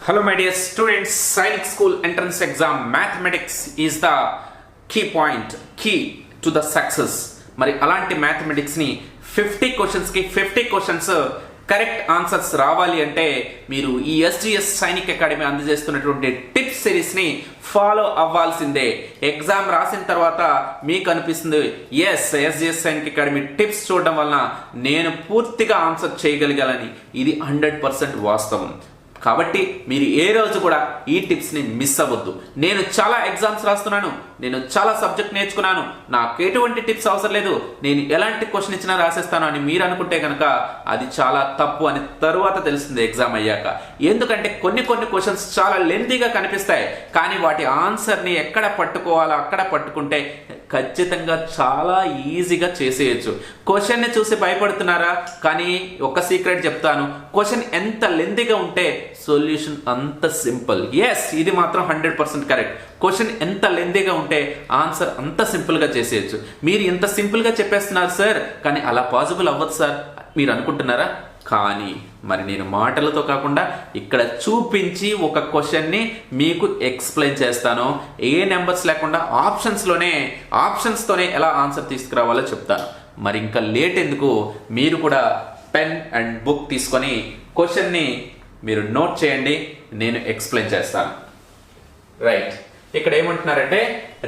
Hello my dear students, Sainik School entrance exam mathematics is the key to the success. మరి అలాంటి mathematics ని 50 questions కి 50 questions correct answers రావాలి అంటే మీరు ఈ SGS సైనిక్ అకాడమీ అందజేస్తున్నటువంటి టిప్స్ సిరీస్ ని ఫాలో అవ్వాల్సిందే. ఎగ్జామ్ రాసిన తర్వాత మీకు అనిపిస్తుంది SGS సైనిక్ అకాడమీ టిప్స్ చూడడం వలన నేను పూర్తిగా ఆన్సర్ చేయగలిగాలని. ఇది 100% వాస్తవం. కాబట్టి మీరు ఏ రోజు కూడా ఈ టిప్స్ని మిస్ అవ్వద్దు. నేను చాలా ఎగ్జామ్స్ రాస్తున్నాను, నేను చాలా సబ్జెక్ట్ నేర్చుకున్నాను, నాకు ఎటువంటి టిప్స్ అవసరం లేదు, నేను ఎలాంటి క్వశ్చన్ ఇచ్చినా రాసేస్తాను అని మీరు అనుకుంటే కనుక అది చాలా తప్పు అని తరువాత తెలుస్తుంది ఎగ్జామ్ అయ్యాక. ఎందుకంటే కొన్ని క్వశ్చన్స్ చాలా లెంతీగా కనిపిస్తాయి, కానీ వాటి ఆన్సర్ని ఎక్కడ పట్టుకోవాలో అక్కడ పట్టుకుంటే ఖచ్చితంగా చాలా ఈజీగా చేసేయచ్చు. క్వశ్చన్ని చూసి భయపడుతున్నారా? కానీ ఒక సీక్రెట్ చెప్తాను, క్వశ్చన్ ఎంత లెంతీగా ఉంటే సొల్యూషన్ అంత సింపుల్. ఇది మాత్రం 100% కరెక్ట్. క్వశ్చన్ ఎంత లెంతీగా ఉంటే ఆన్సర్ అంత సింపుల్గా చేసేయచ్చు. మీరు ఇంత సింపుల్గా చెప్పేస్తున్నారు సార్, కానీ అలా పాసిబుల్ అవ్వదు సార్ మీరు అనుకుంటున్నారా? కానీ మరి నేను మాటలతో కాకుండా ఇక్కడ చూపించి ఒక క్వశ్చన్ని మీకు ఎక్స్ప్లెయిన్ చేస్తాను. ఏ నెంబర్స్ లేకుండా ఆప్షన్స్తోనే ఎలా ఆన్సర్ తీసుకురావాలో చెప్తాను. మరి ఇంకా లేట్ ఎందుకు, మీరు కూడా పెన్ అండ్ బుక్ తీసుకొని క్వశ్చన్ని మీరు నోట్ చేయండి, నేను ఎక్స్ప్లెయిన్ చేస్తాను. రైట్, ఇక్కడ ఏమంటున్నారంటే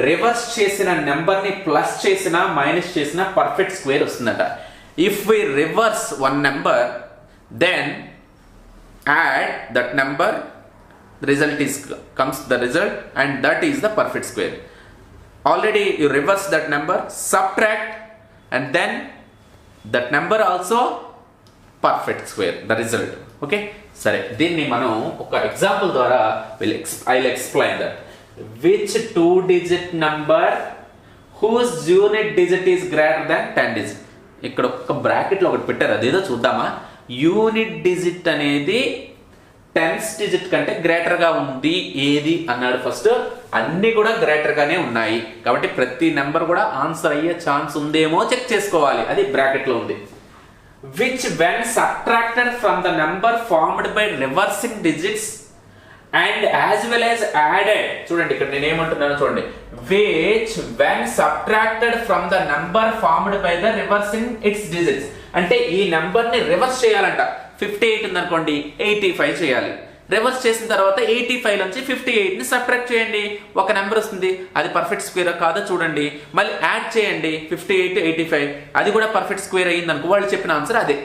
రివర్స్ చేసిన నెంబర్ని ప్లస్ చేసిన మైనస్ చేసిన పర్ఫెక్ట్ స్క్వేర్ వస్తుందట. If we reverse one number, then add that number, the result comes the result, and that is the perfect square. Already you reverse that number, subtract, and then that number also perfect square, the result. Okay, సరే, దీన్ని మనం ఒక example ద్వారా I'll explain that. Which 2-digit number whose unit digit is greater than 10 digit? ఇక్కడ ఒక బ్రాకెట్లో ఒకటి పెట్టారు, అదేదో చూద్దామా. యూనిట్ డిజిట్ అనేది 10th డిజిట్ కంటే గ్రేటర్ గా ఉంది ఏది అన్నాడు. ఫస్ట్ అన్ని కూడా గ్రేటర్ గానే ఉన్నాయి, కాబట్టి ప్రతి నెంబర్ కూడా ఆన్సర్ అయ్యే ఛాన్స్ ఉందేమో చెక్ చేసుకోవాలి. అది బ్రాకెట్ లో ఉంది. Which when subtracted from the number formed by reversing digits and as well as added. చూడండి ఇక్కడ నేను ఏమంటున్నాను చూడండి. which when subtracted from the number formed by the reversing its digits. అంటే ఈ నెంబర్ ని రివర్స్ చేయాలంట. 58 ఉంది అనుకోండి, 85 చేయాలి. రివర్స్ చేసిన తర్వాత 85 నుంచి 58 ని సబ్ట్రాక్ట్ చేయండి, ఒక నెంబర్ వస్తుంది. అది పర్ఫెక్ట్ స్క్వేర్ కాదా చూడండి. మళ్ళీ యాడ్ చేయండి 58 85, అది కూడా పర్ఫెక్ట్ స్క్వేర్ అయ్యింది అనుకో, వాళ్ళు చెప్పిన ఆన్సర్ అదే.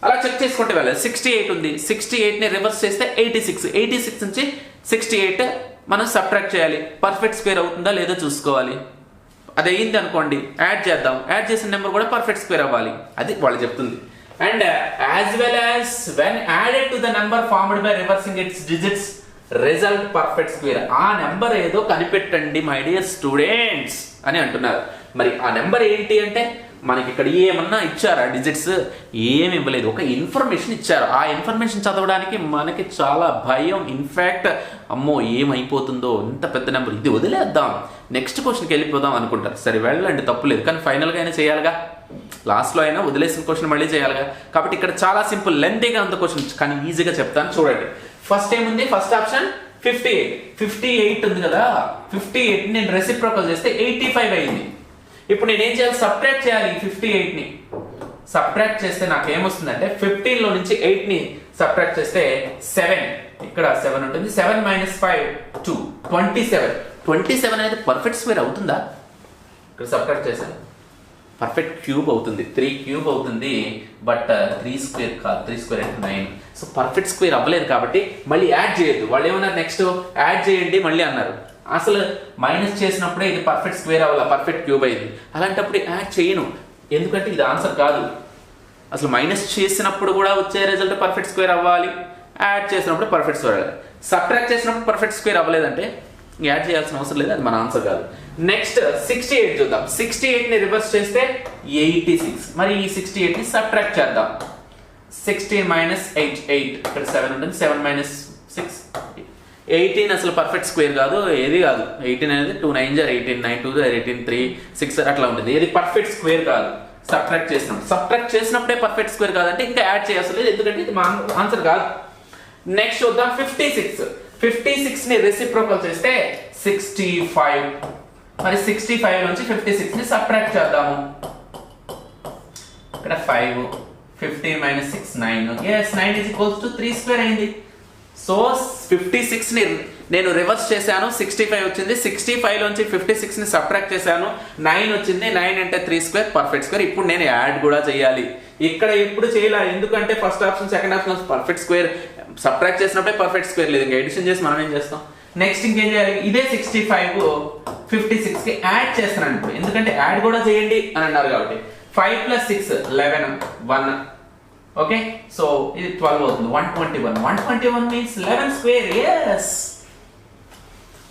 అలా చెక్ చేసుకుంటే వెళ్ళాలి. 68 ఉంది, 68 ని రివర్స్ చేస్తే 86 నుంచి 68 మనం సబ్ట్రాక్ట్ చేయాలి. పర్ఫెక్ట్ స్క్వేర్ అవుతుందా లేదో చూసుకోవాలి. అది అయ్యింది అనుకోండి, యాడ్ చేద్దాం. యాడ్ చేసిన నెంబర్ కూడా పర్ఫెక్ట్ స్క్వేర్ అవ్వాలి, అది వాళ్ళు చెప్తుంది. And as well as when added to the number formed by reversing it's digits result perfect square. ఆ నెంబర్ ఏదో కనిపెట్టండి మై డియర్ స్టూడెంట్స్ అని అంటున్నారు. మరి ఆ నెంబర్ ఏంటి అంటే మనకి ఇక్కడ ఏమన్నా ఇచ్చారా? డిజిట్స్ ఏమి ఇవ్వలేదు, ఒక ఇన్ఫర్మేషన్ ఇచ్చారు. ఆ ఇన్ఫర్మేషన్ చదవడానికి మనకి చాలా భయం. ఇన్ఫాక్ట్ అమ్మో ఏమైపోతుందో, ఇంత పెద్ద నెంబర్, ఇది వదిలేద్దాం, నెక్స్ట్ క్వశ్చన్కి వెళ్ళిపోదాం అనుకుంటారు. సరే వెళ్ళండి, తప్పులేదు, కానీ ఫైనల్గా అయినా చేయాలిగా. లాస్ట్లో అయినా వదిలేసిన క్వశ్చన్ మళ్ళీ చేయాలిగా. కాబట్టి ఇక్కడ చాలా సింపుల్, లెంతీగా ఉంది క్వశ్చన్, కానీ ఈజీగా చెప్తాను చూడండి. ఫస్ట్ ఏముంది? ఫస్ట్ ఆప్షన్ 58 ఉంది కదా. 58 నేను రెసిప్రోకల్ చేస్తే 85 అయింది. ఇప్పుడు నేను ఏం చేయాలి? సబ్ట్రాక్ట్ చేయాలి 58 ని. సబ్ట్రాక్ట్ చేస్తే నాకు ఏమొస్తుందంటే 15 లో నుంచి 8 ని సబ్ట్రాక్ట్ చేస్తే 7, ఇక్కడ 7 ఉంటుంది. 7 - 5 2 27 అనేది పర్ఫెక్ట్ స్క్వేర్ అవుతుందా? ఇక్కడ సబ్ట్రాక్ట్ చేశాను, పర్ఫెక్ట్ క్యూబ్ అవుతుంది, 3 క్యూబ్ అవుతుంది. బట్ 3 స్క్వేర్ కాదు, 3 స్క్వేర్ అంటే 9. సో పర్ఫెక్ట్ స్క్వేర్ అవ్వలేదు కాబట్టి మళ్ళీ యాడ్ చేయొద్దు. వాళ్ళు ఏమన్నారు? నెక్స్ట్ యాడ్ చేయండి మళ్ళీ అన్నారు. అసలు మైనస్ చేసినప్పుడే ఇది పర్ఫెక్ట్ స్క్వేర్ అవ్వాలి, పర్ఫెక్ట్ క్యూబ్ అయింది. అలాంటప్పుడు యాడ్ చేయను, ఎందుకంటే ఇది ఆన్సర్ కాదు. అసలు మైనస్ చేసినప్పుడు కూడా వచ్చే రిజల్ట్ పర్ఫెక్ట్ స్క్వేర్ అవ్వాలి, యాడ్ చేసినప్పుడు పర్ఫెక్ట్ స్క్వేర్ అవ్వాలి. సబ్ట్రాక్ట్ చేసినప్పుడు పర్ఫెక్ట్ స్క్వేర్ అవ్వలేదంటే యాడ్ చేయాల్సిన అవసరం లేదు, అది మన ఆన్సర్ కాదు. నెక్స్ట్ 68 చూద్దాం. 68 ని రివర్స్ చేస్తే 86. మరి ఈ 68 ని సబ్ట్రాక్ట్ చేద్దాం. 16 - 8 ఇక్కడ 7 ఉంటుంది. 7 - 6 18 అసలు పర్ఫెక్ట్ స్క్వేర్ కాదు, ఏది కాదు. 18 అనేది 2 9 18 9 2 18 3 6 అట్లా ఉంటుంది. ఏది పర్ఫెక్ట్ స్క్వేర్ కాదు. సబ్ట్రాక్ట్ చేసినప్పుడే పర్ఫెక్ట్ స్క్వేర్ కాదంటే ఇంకా యాడ్ చేయాల్సి లేదు, ఎందుకంటే ఇది మా ఆన్సర్ కాదు. నెక్స్ట్ చూద్దాం 56 ని రెసిప్రోకల్ చేస్తే 65. మరి 65 నుంచి 56 ని సబ్ట్రాక్ట్ చేద్దాము. ఇక్కడ 5 50 - 6 9. yes 9 = 3 స్క్వేర్ అయింది. సో 56 ని నేను రివర్స్ చేశాను, 65 వచ్చింది. 65 నుంచి 56 ని సబ్ట్రాక్ట్ చేశాను, 9 వచ్చింది. 9 అంటే 3 స్క్వేర్ పర్ఫెక్ట్ స్క్వేర్. ఇప్పుడు నేను యాడ్ కూడా చేయాలి. ఇక్కడ ఎప్పుడు చేయాలి, ఎందుకంటే first option second option perfect square, subtract చేసినప్పుడే పర్ఫెక్ట్ స్క్వేర్ లేదు, ఇంకా ఎడిషన్ చేసి మనం ఏం చేస్తాం. నెక్స్ట్ ఇంకేం చేయాలి, ఇదే 65 56 కి యాడ్ చేస్తున్నాను ఇప్పుడు, ఎందుకంటే యాడ్ కూడా చేయండి అని అన్నారు కాబట్టి. 5 + 6 11 1. ఓకే, సో ఇది 12 అవుతుంది. 121 మీన్స్ 11 స్క్వేర్. yes,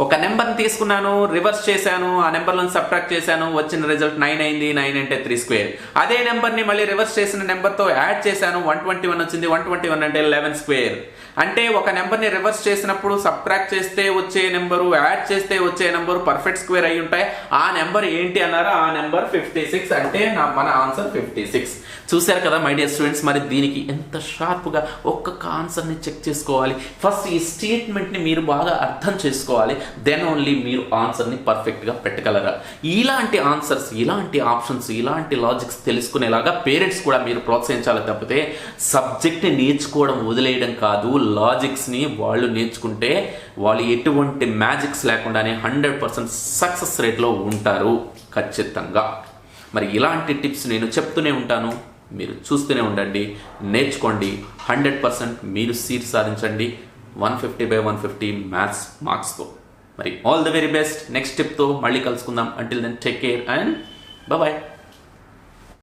ఒక నెంబర్ని తీసుకున్నాను, రివర్స్ చేశాను, ఆ నెంబర్ నుంచి సబ్ట్రాక్ట్ చేశాను, వచ్చిన రిజల్ట్ 9 అయింది. 9 అంటే 3 స్క్వేర్. అదే నెంబర్ని మళ్ళీ రివర్స్ చేసిన నెంబర్తో యాడ్ చేశాను, 121 వచ్చింది. 121 అంటే 11 స్క్వేర్. అంటే ఒక నెంబర్ని రివర్స్ చేసినప్పుడు సబ్ట్రాక్ట్ చేస్తే వచ్చే నెంబరు, యాడ్ చేస్తే వచ్చే నెంబరు పర్ఫెక్ట్ స్క్వేర్ అయి ఉంటాయి. ఆ నెంబర్ ఏంటి అన్నారా, ఆ నెంబర్ 56. అంటే మన ఆన్సర్ 56. చూశారు కదా మై డియర్ స్టూడెంట్స్, మరి దీనికి ఎంత షార్ప్గా ఒక్కొక్క ఆన్సర్ని చెక్ చేసుకోవాలి. ఫస్ట్ ఈ స్టేట్మెంట్ని మీరు బాగా అర్థం చేసుకోవాలి, దెన్ ఓన్లీ మీరు ఆన్సర్ని పర్ఫెక్ట్గా పెట్టగలరా. ఇలాంటి ఆన్సర్స్, ఇలాంటి ఆప్షన్స్, ఇలాంటి లాజిక్స్ తెలుసుకునేలాగా పేరెంట్స్ కూడా మీరు ప్రోత్సహించాలి తప్పితే సబ్జెక్ట్ని నేర్చుకోవడం వదిలేయడం కాదు. లాజిక్స్ని వాళ్ళు నేర్చుకుంటే వాళ్ళు ఎటువంటి మ్యాజిక్స్ లేకుండానే 100% సక్సెస్ రేట్లో ఉంటారు ఖచ్చితంగా. మరి ఇలాంటి టిప్స్ నేను చెప్తూనే ఉంటాను, మీరు చూస్తూనే ఉండండి, నేర్చుకోండి. 100% మీరు సీట్ సాధించండి 150/150 మ్యాథ్స్ మార్క్స్తో. మరి all the very best. Next టిప్తో మళ్ళీ కలుసుకుందాం. Until then take care and bye.